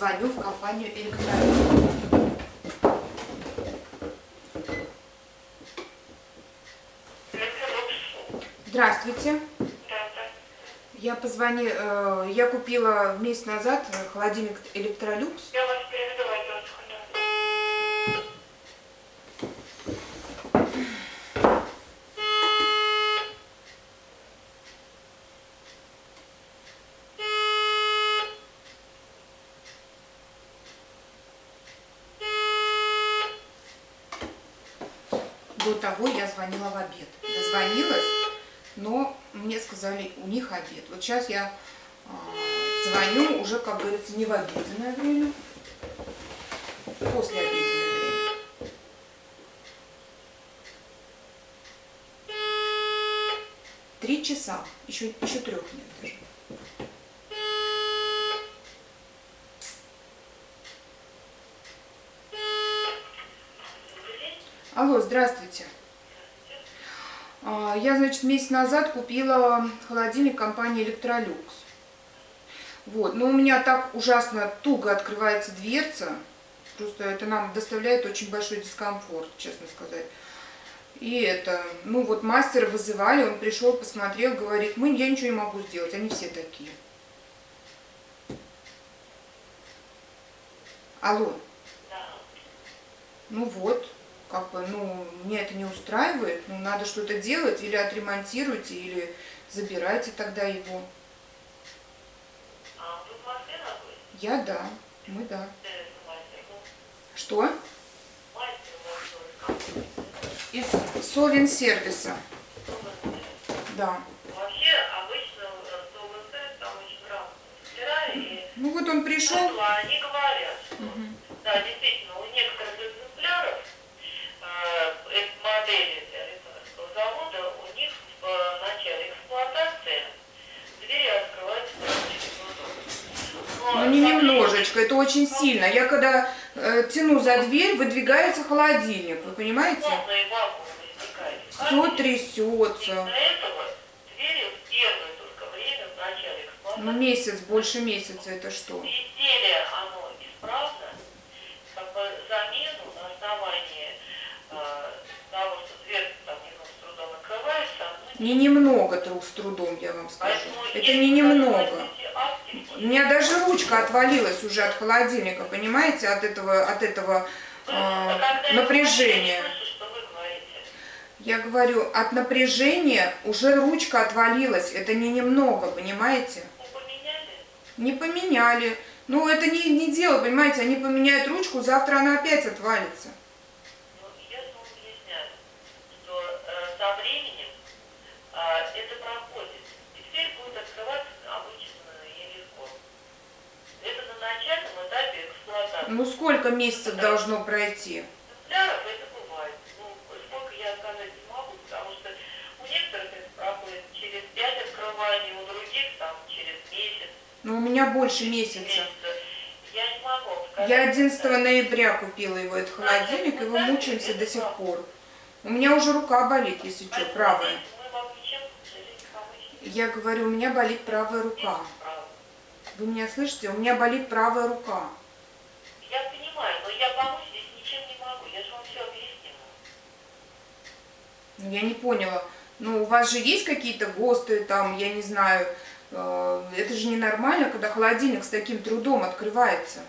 звоню в компанию Electrolux. Здравствуйте. Я купила месяц назад холодильник Electrolux. Я вас переведу в отдел. До того я звонила в обед. Дозвонилась, но мне сказали, у них обед. Вот сейчас я звоню уже, как говорится, не в обеденное время, после обеденное время. Три часа, еще 3 нет даже. Алло, здравствуйте. Я, значит, месяц назад купила холодильник компании Electrolux. Вот, но у меня так ужасно туго открывается дверца. Просто это нам доставляет очень большой дискомфорт, честно сказать. И это, ну вот мастера вызывали, он пришел, посмотрел, говорит, я ничего не могу сделать, они все такие. Алло. Да. Ну вот. Как бы, меня это не устраивает, надо что-то делать, или отремонтируйте, или забирайте тогда его. А вы в Москве находитесь? Я да, мы да. Мастер. Что? Мастер у вас Из Совинсервиса. Да. Вообще, обычно СОВС там очень грамотно собирали, и Ну вот он пришел. они говорят, что, да, действительно, у некоторых экземпляров модели электрического завода, у них в начале эксплуатации двери открываются Ну не немножечко, это очень сильно. Я когда тяну за дверь, выдвигается холодильник, вы понимаете? Все трясется. Из-за этого двери в первое только время, в начале эксплуатации, Месяц, больше месяца, это что? изделие, оно исправно, как бы замену на основании того, что дверь там немного с трудом открывается. Не немного с трудом, я вам скажу. Это не немного. У меня даже ручка отвалилась уже от холодильника, понимаете, от этого напряжения. Я говорю, от напряжения уже ручка отвалилась. Это не немного, понимаете? Не поменяли. Ну, это не дело, понимаете, они поменяют ручку, завтра она опять отвалится. Я вам объясняю, что со временем это проходит. И дверь будет открываться обычно и легко. Это на начальном этапе эксплуатации. Ну, сколько месяцев должно пройти? Экземпляров это бывает. Сколько я сказать не могу, потому что у некоторых это проходит через 5 открываний, у других там через месяц. Ну, у меня больше месяца. Я не могу сказать. Я 11 ноября купила его, этот холодильник, и мы мучаемся до сих пор. У меня уже рука болит, если что, правая. Я говорю, у меня болит правая рука. Вы меня слышите? У меня болит правая рука. Я понимаю, но я помочь здесь ничем не могу. Я же вам все объяснила. Я не поняла. У вас же есть какие-то ГОСТы, там, я не знаю. Это же ненормально, когда холодильник с таким трудом открывается.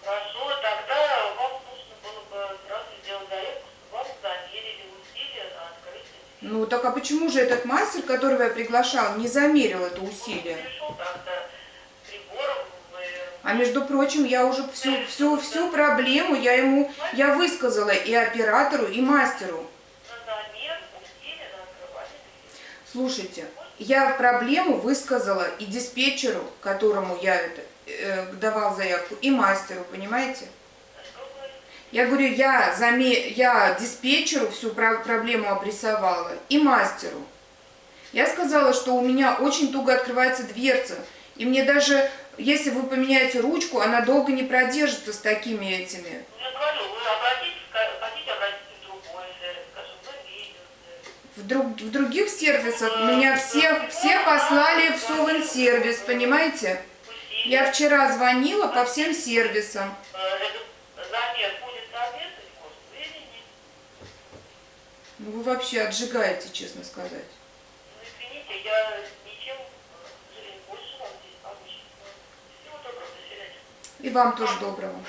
Хорошо, тогда вам нужно было бы сразу сделать заявку, чтобы вам замерили усилия на открытие. Так а почему же этот мастер, которого я приглашал, не замерил это усилие? Он пришел тогда с прибором. А между прочим, я уже всю проблему я высказала и оператору, и мастеру. На замер усилия на открывание. Слушайте, я проблему высказала и диспетчеру, которому я давал заявку, и мастеру, понимаете? Я говорю, я диспетчеру всю проблему обрисовала, и мастеру. Я сказала, что у меня очень туго открывается дверца, и мне даже, если вы поменяете ручку, она долго не продержится с такими этими. Я говорю, вы хотите обратиться в другой сервис, скажем, в видео. В других сервисах меня все послали в Совинсервис, понимаете? Я вчера звонила по всем сервисам. Этот замер будет соответствовать ГОСТу или нет? Ну, вы вообще отжигаете, честно сказать. Ну, извините, я ничем, к сожалению, больше вам здесь помочь. Всего доброго, до свидания. И вам тоже доброго.